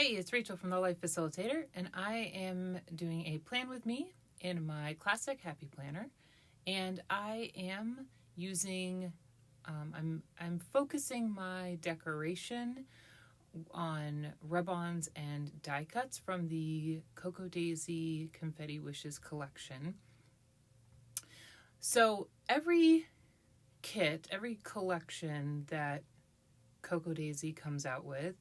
Hey, it's Rachel from The Life Facilitator, and I am doing a plan with me in my classic Happy Planner, and I am using, I'm focusing my decoration on Rub-Ons and Die-Cuts from the Cocoa Daisy Confetti Wishes collection. So every kit, every collection that Cocoa Daisy comes out with,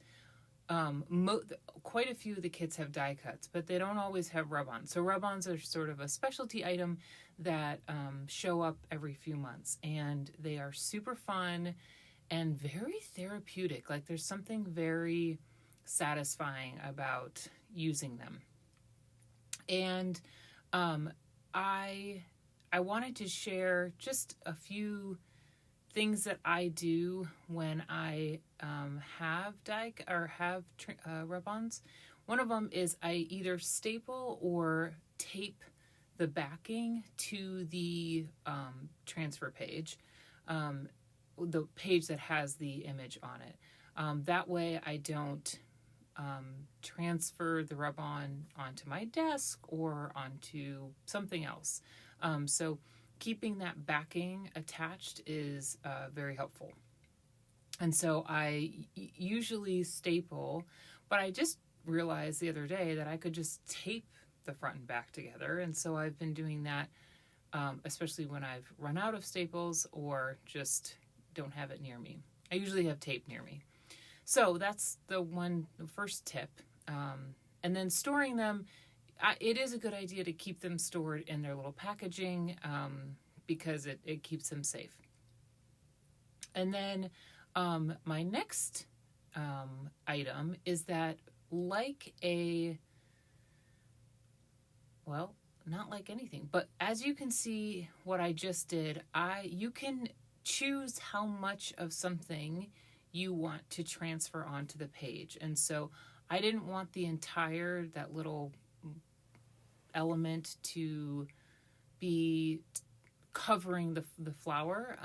quite a few of the kits have die cuts, but they don't always have rub-ons. So rub-ons are sort of a specialty item that show up every few months, and they are super fun and very therapeutic. Like there's something very satisfying about using them. And I wanted to share just a few things that I do when I have rub-ons. One of them is I either staple or tape the backing to the transfer page, the page that has the image on it. That way I don't transfer the rub-on onto my desk or onto something else. So keeping that backing attached is very helpful. And so I usually staple, but I just realized the other day that I could just tape the front and back together. And so I've been doing that, especially when I've run out of staples or just don't have it near me. I usually have tape near me. So that's the first tip. And then storing them, it is a good idea to keep them stored in their little packaging because it keeps them safe. And then my next item is that not like anything, but as you can see what I just did, you can choose how much of something you want to transfer onto the page. And so I didn't want that little element to be covering the flower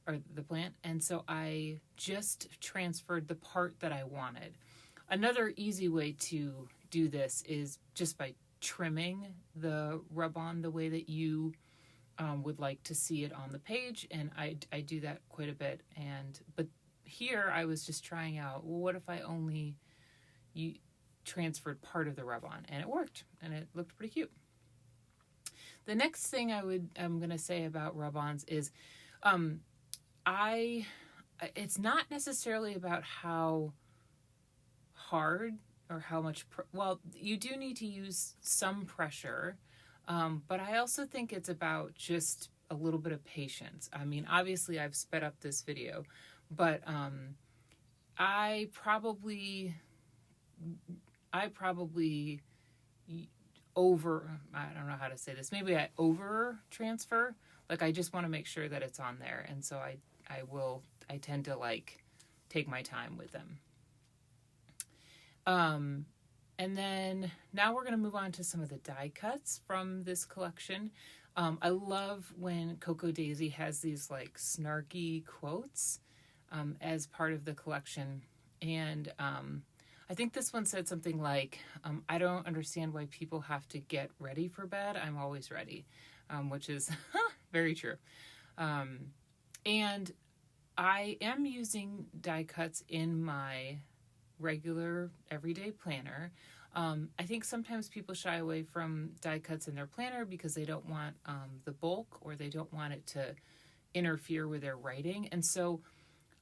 or the plant, and so I just transferred the part that I wanted. Another easy way to do this is just by trimming the rub-on the way that you would like to see it on the page, and I do that quite a bit. But here I was just trying out, well, what if I only transferred part of the rub-on, and it worked, and it looked pretty cute. The next thing I'm going to say about rub-ons is it's not necessarily about how hard or how much you do need to use some pressure, but I also think it's about just a little bit of patience. I mean, obviously I've sped up this video, but I probably I don't know how to say this. Maybe I over transfer. Like I just want to make sure that it's on there. And so I tend to take my time with them. And then now we're going to move on to some of the die cuts from this collection. I love when Cocoa Daisy has these snarky quotes as part of the collection. And I think this one said something like, I don't understand why people have to get ready for bed. I'm always ready, which is very true. And I am using die cuts in my regular everyday planner. I think sometimes people shy away from die cuts in their planner because they don't want the bulk, or they don't want it to interfere with their writing. And so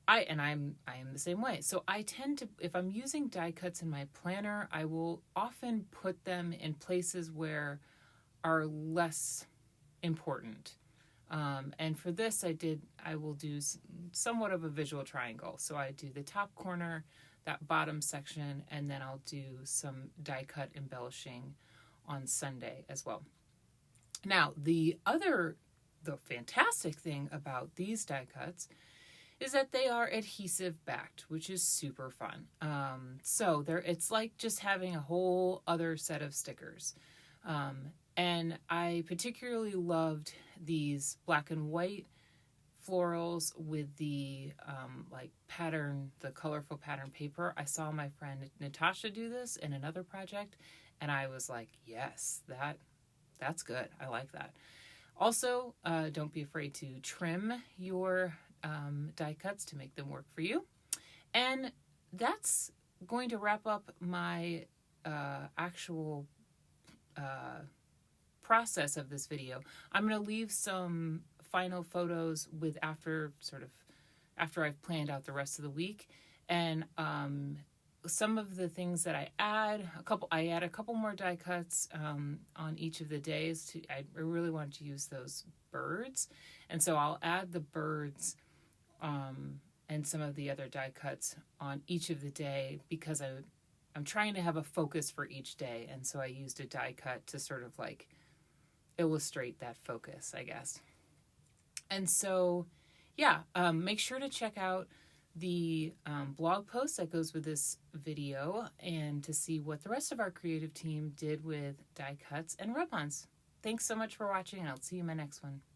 I am the same way. So I tend to, if I'm using die cuts in my planner, I will often put them in places where are less important. And for this, I will do somewhat of a visual triangle. So I do the top corner, that bottom section, and then I'll do some die cut embellishing on Sunday as well. Now, the fantastic thing about these die cuts is that they are adhesive backed, which is super fun. So it's like just having a whole other set of stickers. And I particularly loved these black and white florals with the like pattern, the colorful pattern paper. I saw my friend Natasha do this in another project, and I was like, yes, that's good. I like that. Also, don't be afraid to trim your die cuts to make them work for you. And that's going to wrap up my actual process of this video. I'm going to leave some final photos with after I've planned out the rest of the week, and some of the things that I add. I add a couple more die cuts on each of the days. I really want to use those birds, and so I'll add the birds and some of the other die cuts on each of the day, because I'm trying to have a focus for each day, and so I used a die cut to sort of like illustrate that focus, I guess. And so, yeah, make sure to check out the blog post that goes with this video, and to see what the rest of our creative team did with die cuts and rub-ons. Thanks so much for watching, and I'll see you in my next one.